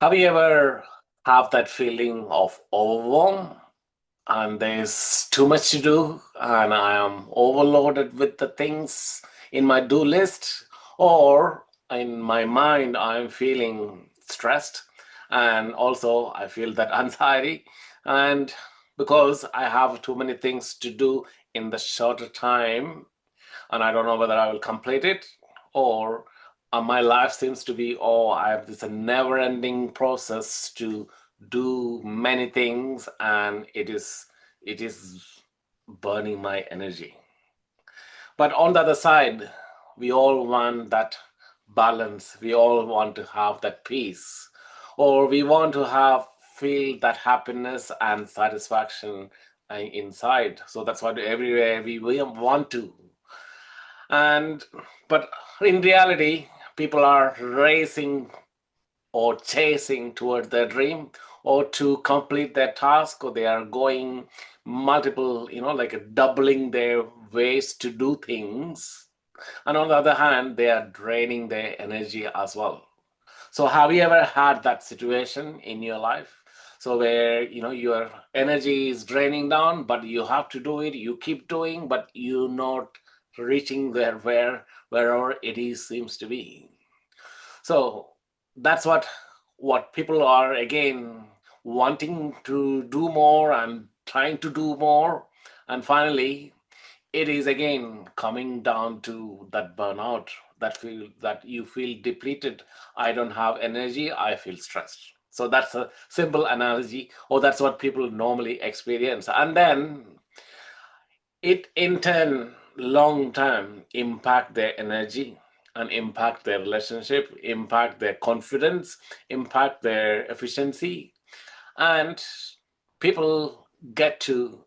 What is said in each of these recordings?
Have you ever have that feeling of overwhelm and there's too much to do and I am overloaded with the things in my do list, or in my mind I'm feeling stressed and also I feel that anxiety, and because I have too many things to do in the shorter time and I don't know whether I will complete it, or my life seems to be, oh, I have this never-ending process to do many things, and it is burning my energy. But on the other side, we all want that balance. We all want to have that peace, or we want to have feel that happiness and satisfaction inside. So that's what everywhere we want to. And but in reality, people are racing or chasing toward their dream or to complete their task, or they are going multiple, like doubling their ways to do things. And on the other hand, they are draining their energy as well. So have you ever had that situation in your life? So where your energy is draining down, but you have to do it, you keep doing, but you're not reaching there wherever it is seems to be. So that's what people are again wanting to do more and trying to do more, and finally it is again coming down to that burnout, that you feel depleted. I don't have energy, I feel stressed. So that's a simple analogy, or that's what people normally experience, and then it in turn long term impact their energy and impact their relationship, impact their confidence, impact their efficiency, and people get to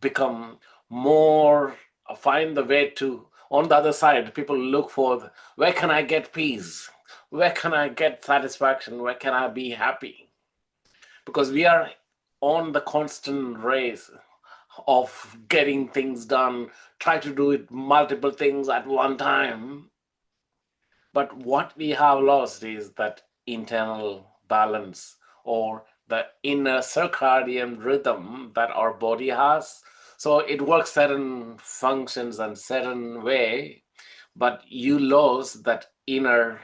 become more, find the way to, on the other side people look for where can I get peace, where can I get satisfaction, where can I be happy, because we are on the constant race of getting things done, try to do it multiple things at one time. But what we have lost is that internal balance, or the inner circadian rhythm that our body has. So it works certain functions and certain way, but you lose that inner,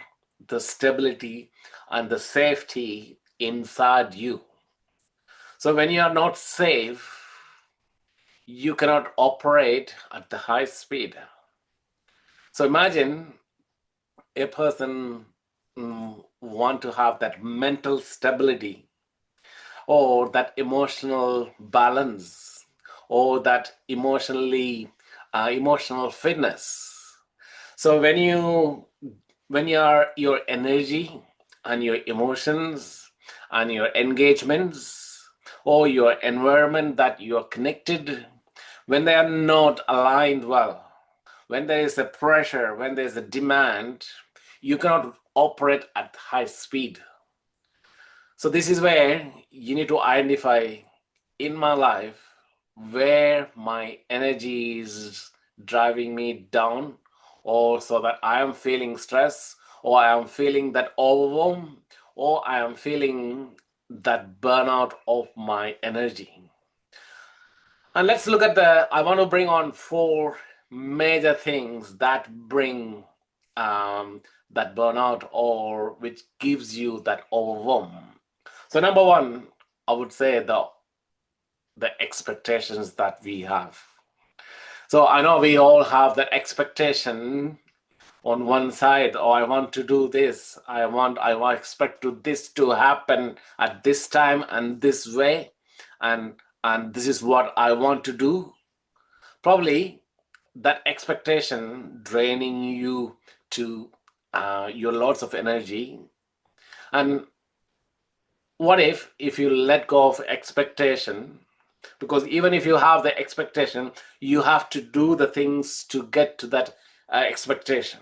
the stability and the safety inside you. So when you are not safe, you cannot operate at the high speed. So imagine a person want to have that mental stability, or that emotional balance, or that emotional fitness. So when your energy and your emotions and your engagements, or your environment that you are connected, when they are not aligned well, when there is a pressure, when there is a demand, you cannot operate at high speed. So this is where you need to identify in my life where my energy is driving me down, or so that I am feeling stress, or I am feeling that overwhelm, or I am feeling that burnout of my energy. And let's look at I want to bring on four major things that bring that burnout, or which gives you that overwhelm. So number one, I would say the expectations that we have. So I know we all have that expectation on one side. Oh, I want to do this. I expect this to happen at this time and this way, and this is what I want to do. Probably that expectation draining you to your lots of energy. And what if you let go of expectation, because even if you have the expectation, you have to do the things to get to that expectation.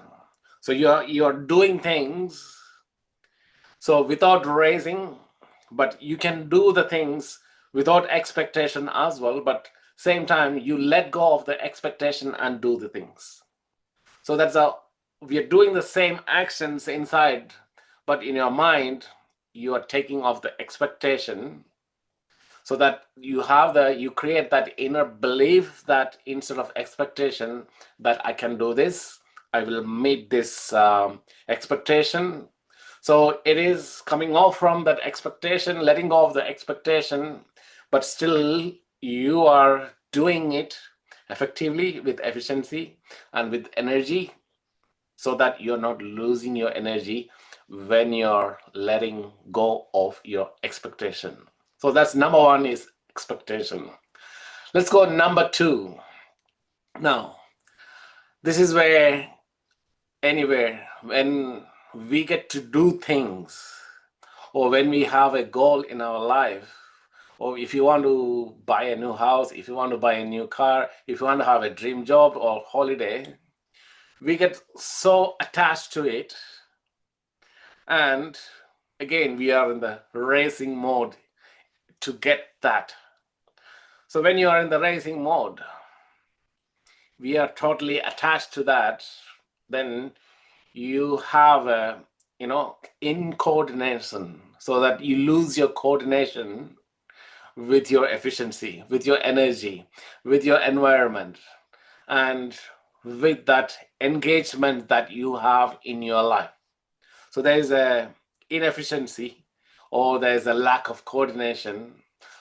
So you're doing things so without raising, but you can do the things without expectation as well, but same time you let go of the expectation and do the things. So we are doing the same actions inside, but in your mind you are taking off the expectation, so that you create that inner belief that instead of expectation that I can do this, I will meet this expectation. So it is coming off from that expectation, letting go of the expectation, but still you are doing it effectively with efficiency and with energy, so that you're not losing your energy when you're letting go of your expectation. So that's number one, is expectation. Let's go number two. Now, this is where anywhere when we get to do things, or when we have a goal in our life, or if you want to buy a new house, if you want to buy a new car, if you want to have a dream job or holiday, we get so attached to it. And again, we are in the racing mode to get that. So when you are in the racing mode, we are totally attached to that, then you have a, incoordination, so that you lose your coordination with your efficiency, with your energy, with your environment, and with that engagement that you have in your life. So there is a inefficiency, or there is a lack of coordination.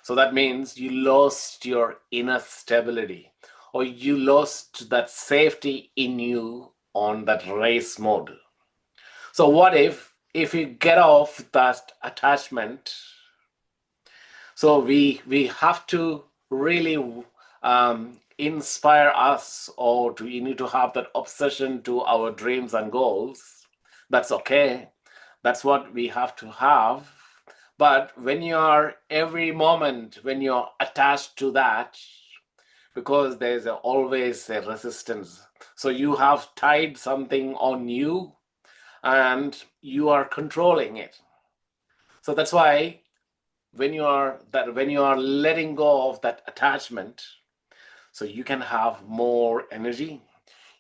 So that means you lost your inner stability, or you lost that safety in you on that race mode. So what if you get off that attachment? So we have to really inspire us, or to you need to have that obsession to our dreams and goals. That's okay. That's what we have to have. But when you are every moment, when you're attached to that, because there's always a resistance. So you have tied something on you, and you are controlling it. So that's why when you are letting go of that attachment, so you can have more energy,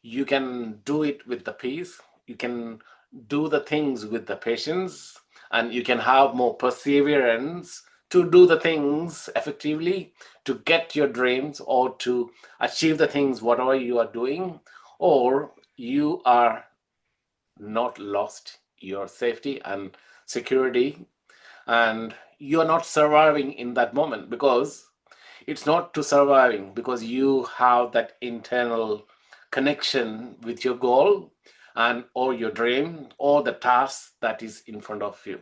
you can do it with the peace, you can do the things with the patience, and you can have more perseverance to do the things effectively, to get your dreams, or to achieve the things whatever you are doing. Or you are not lost your safety and security, and you're not surviving in that moment, because it's not to surviving, because you have that internal connection with your goal, and or your dream, or the task that is in front of you.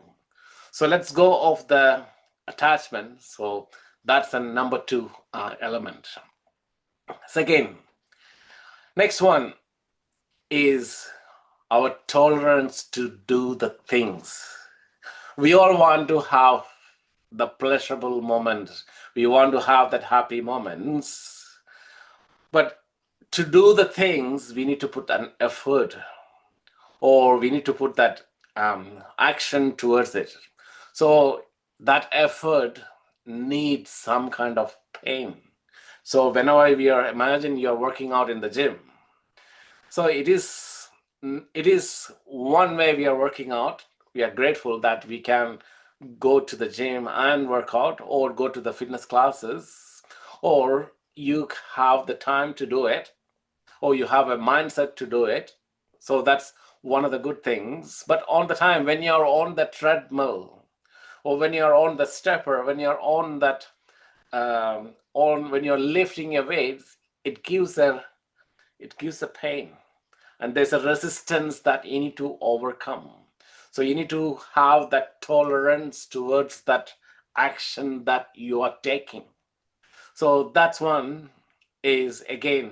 So let's go of the attachment. So that's the number two element. Second, next one is our tolerance to do the things. We all want to have the pleasurable moments. We want to have that happy moments. But to do the things, we need to put an effort, or we need to put that action towards it. So that effort needs some kind of pain. So whenever we are, imagine you're working out in the gym. So it is one way we are working out. We are grateful that we can go to the gym and work out, or go to the fitness classes, or you have the time to do it, or you have a mindset to do it. So that's one of the good things. But on the time when you're on the treadmill, or when you're on the stepper, when you're on that on when you're lifting your weights, it gives a pain, and there's a resistance that you need to overcome. So you need to have that tolerance towards that action that you are taking. So that's one, is again,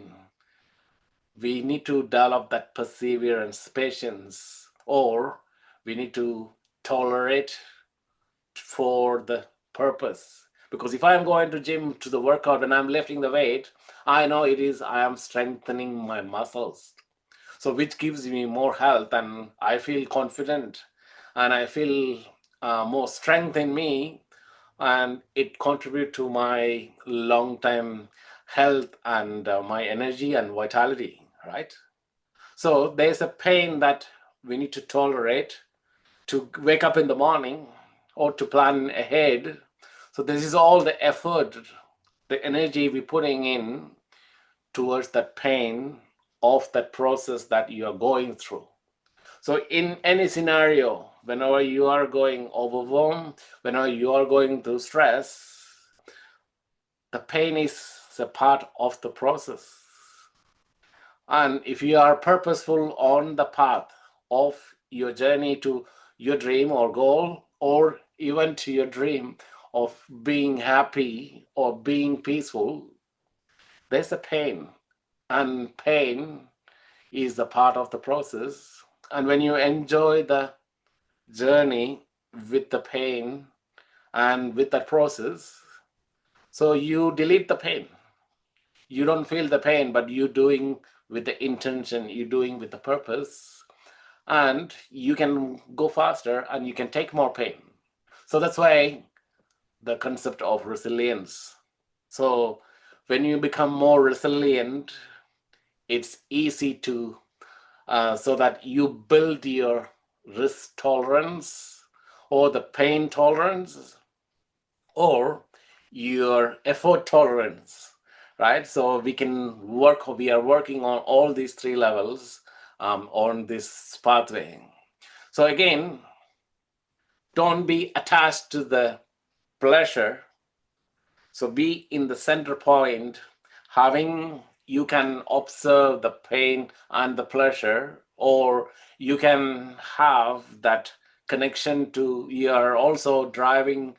we need to develop that perseverance, patience, or we need to tolerate for the purpose. Because if I'm going to gym to the workout and I'm lifting the weight, I know I am strengthening my muscles. So which gives me more health, and I feel confident, and I feel more strength in me, and it contributes to my long time health, and my energy and vitality, right? So there's a pain that we need to tolerate, to wake up in the morning, or to plan ahead. So this is all the effort, the energy we're putting in towards that pain of that process that you are going through. So in any scenario, whenever you are going overwhelmed, whenever you are going through stress, the pain is a part of the process. And if you are purposeful on the path of your journey to your dream or goal, or even to your dream of being happy or being peaceful, there's a pain. And pain is a part of the process. And when you enjoy the journey with the pain and with that process, so you delete the pain. You don't feel the pain, but you're doing with the intention, you're doing with the purpose, and you can go faster and you can take more pain. So that's why the concept of resilience. So when you become more resilient, it's easy to so that you build your risk tolerance or the pain tolerance or your effort tolerance, right? So we are working on all these three levels on this pathway. So again, don't be attached to the pleasure. So be in the center point, having you can observe the pain and the pleasure, or you can have that connection to you are also driving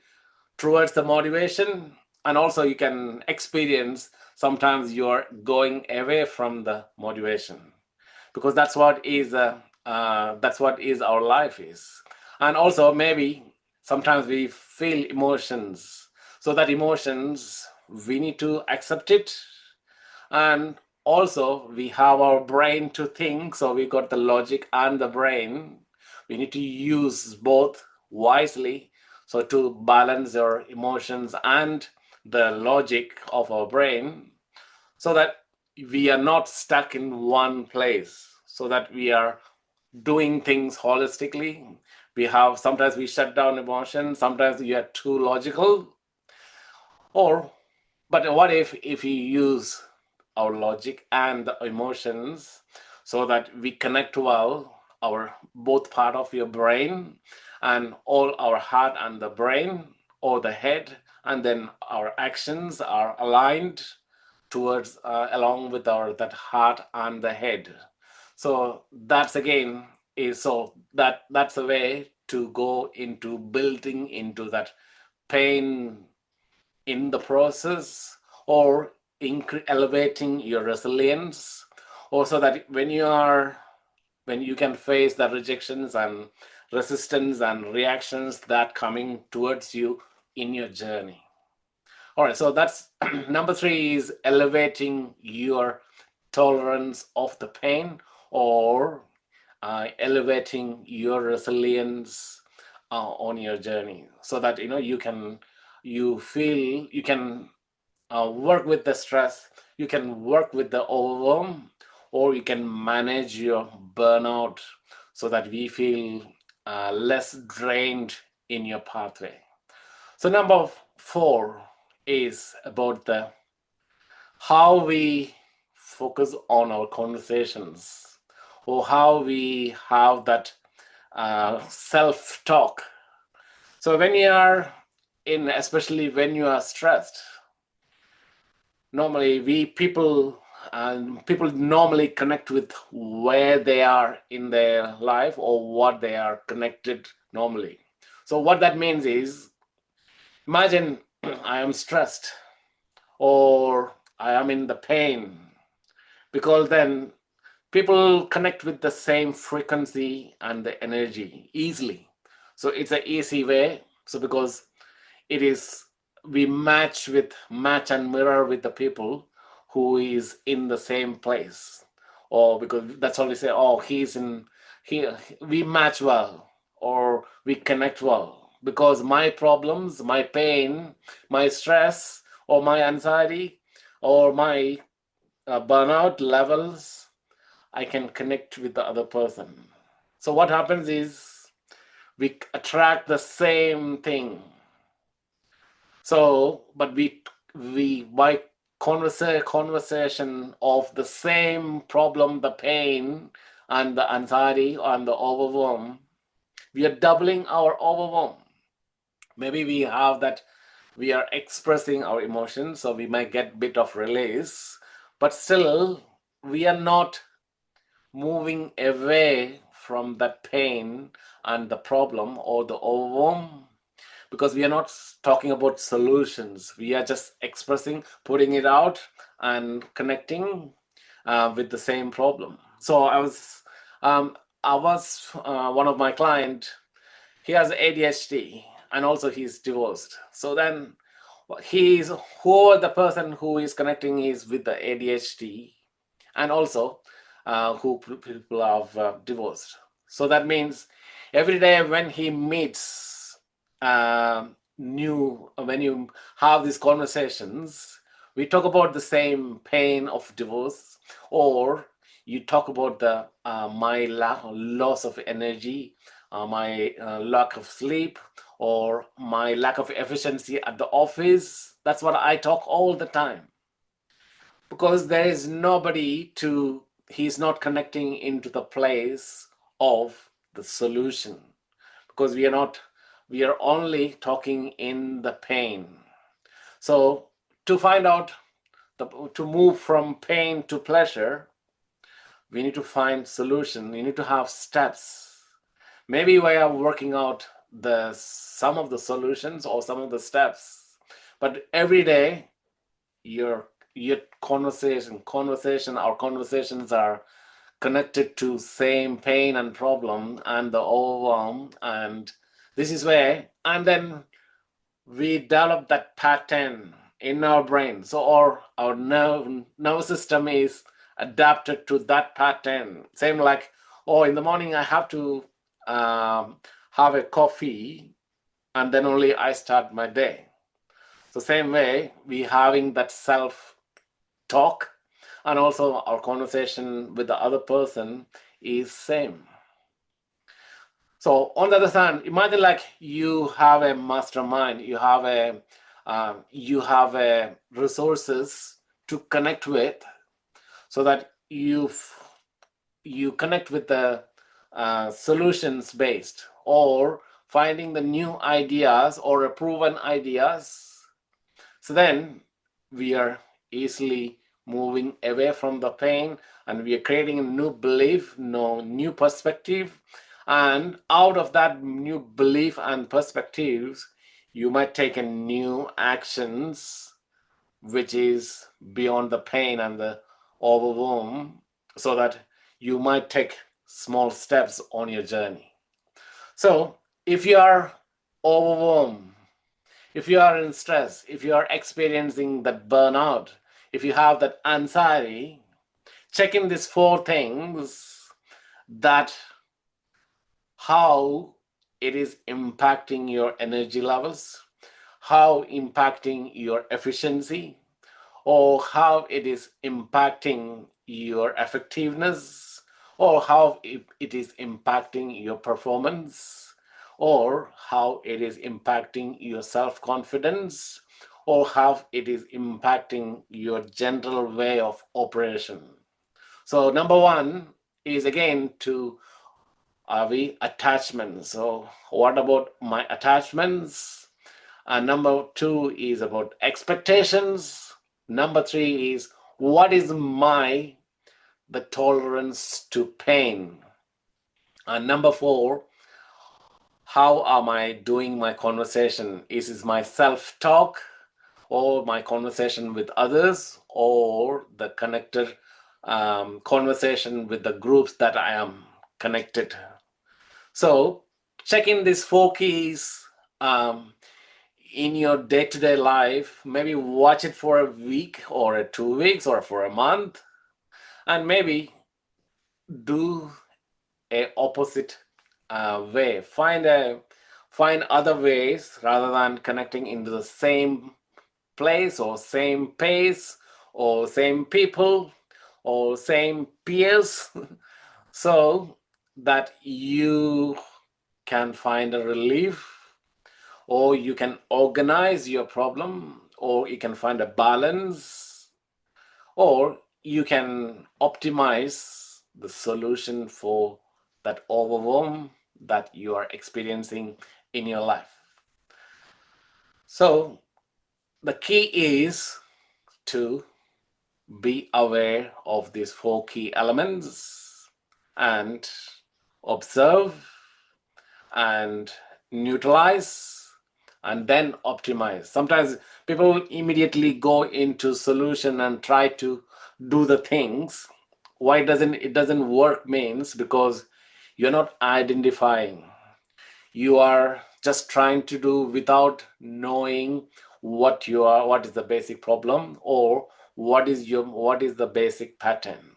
towards the motivation, and also you can experience sometimes you're going away from the motivation because that's what is our life is. And also maybe sometimes we feel emotions, so that emotions we need to accept it. And also we have our brain to think, so we got the logic and the brain. We need to use both wisely, so to balance our emotions and the logic of our brain, so that we are not stuck in one place, so that we are doing things holistically. We have sometimes we shut down emotions, sometimes we are too logical. Or but what if we use our logic and the emotions, so that we connect well our both part of your brain and all our heart and the brain or the head, and then our actions are aligned towards along with our that heart and the head. So that's again is so that's a way to go into building into that pain in the process, or elevating your resilience, or so that when you can face the rejections and resistance and reactions that coming towards you in your journey. All right, so that's number three is elevating your tolerance of the pain, or elevating your resilience on your journey, so that you feel you can work with the stress, you can work with the overwhelm, or you can manage your burnout, so that we feel less drained in your pathway. So number four is about the how we focus on our conversations, or how we have that self-talk. So when you are in, especially when you are stressed, normally we people normally connect with where they are in their life or what they are connected normally. So what that means is, imagine I am stressed or I am in the pain, because then people connect with the same frequency and the energy easily. So it's an easy way. So because it is we match and mirror with the people who is in the same place, or because that's all we say, oh he's in here, we match well or we connect well, because my problems, my pain, my stress, or my anxiety, or my burnout levels, I can connect with the other person. So what happens is, we attract the same thing. So, but we by conversation of the same problem, the pain and the anxiety and the overwhelm, we are doubling our overwhelm. Maybe we have that, we are expressing our emotions, so we might get bit of release, but still we are not moving away from that pain and the problem or the overwhelm, because we are not talking about solutions. We are just expressing, putting it out, and connecting with the same problem. So I was one of my client. He has ADHD, and also he's divorced. So then he's who the person who is connecting is with the ADHD, and also who people have divorced. So that means every day when he meets when you have these conversations, we talk about the same pain of divorce, or you talk about the my loss of energy, my lack of sleep, or my lack of efficiency at the office. That's what I talk all the time, because there is nobody to, he's not connecting into the place of the solution, because we are only talking in the pain. So to find out to move from pain to pleasure, we need to find solution, we need to have steps. Maybe we are working out the some of the solutions or some of the steps, but every day your your our conversations are connected to same pain and problem and the overwhelm, and this is where, and then we develop that pattern in our brain. So our nervous system is adapted to that pattern. Same like, oh, in the morning I have to um, have a coffee, and then only I start my day. So same way we having that self talk, and also our conversation with the other person is same. So on the other hand, imagine like you have a mastermind, you have a resources to connect with, so that you connect with the solutions based, or finding the new ideas or proven ideas. So then we are easily moving away from the pain, and we are creating a new belief, no new perspective. And out of that new belief and perspectives, you might take a new actions which is beyond the pain and the overwhelm, so that you might take small steps on your journey. So if you are overwhelmed, if you are in stress, if you are experiencing that burnout, if you have that anxiety, check in these four things, that how it is impacting your energy levels, how impacting your efficiency, or how it is impacting your effectiveness, or how it is impacting your performance, or how it is impacting your self confidence, or how it is impacting your general way of operation. So, number one is again to are we attachments. So, what about my attachments? And number two is about expectations. Number three is what is my the tolerance to pain. And number four, how am I doing my conversation? Is it my self-talk, or my conversation with others, or the connected conversation with the groups that I am connected? So check in these four keys um, in your day-to-day life. Maybe watch it for a week or 2 weeks or for a month, and maybe do a opposite way. Find other ways rather than connecting into the same place or same pace or same people or same peers, so that you can find a relief, or you can organize your problem, or you can find a balance, or you can optimize the solution for that overwhelm that you are experiencing in your life. So, the key is to be aware of these four key elements and observe and neutralize and then optimize. Sometimes people immediately go into solution and try to do the things. Why doesn't it doesn't work means because you're not identifying. You are just trying to do without knowing what is the basic problem, or what is the basic pattern.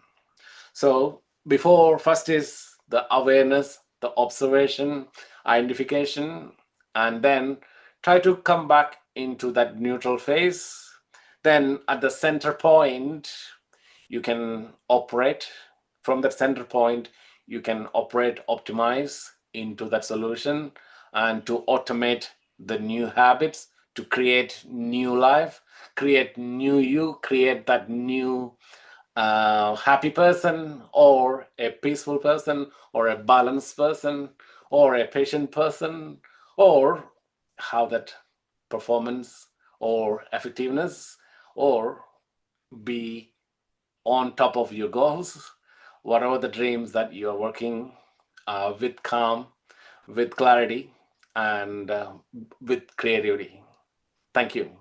So before, first is the awareness, the observation, identification, and then try to come back into that neutral phase. Then at the center point, you can operate from that center point, you can operate, optimize into that solution, and to automate the new habits, to create new life, create new you, create that new happy person, or a peaceful person, or a balanced person, or a patient person, or have that performance or effectiveness, or be on top of your goals, whatever the dreams that you're working with calm, with clarity, and with creativity. Thank you.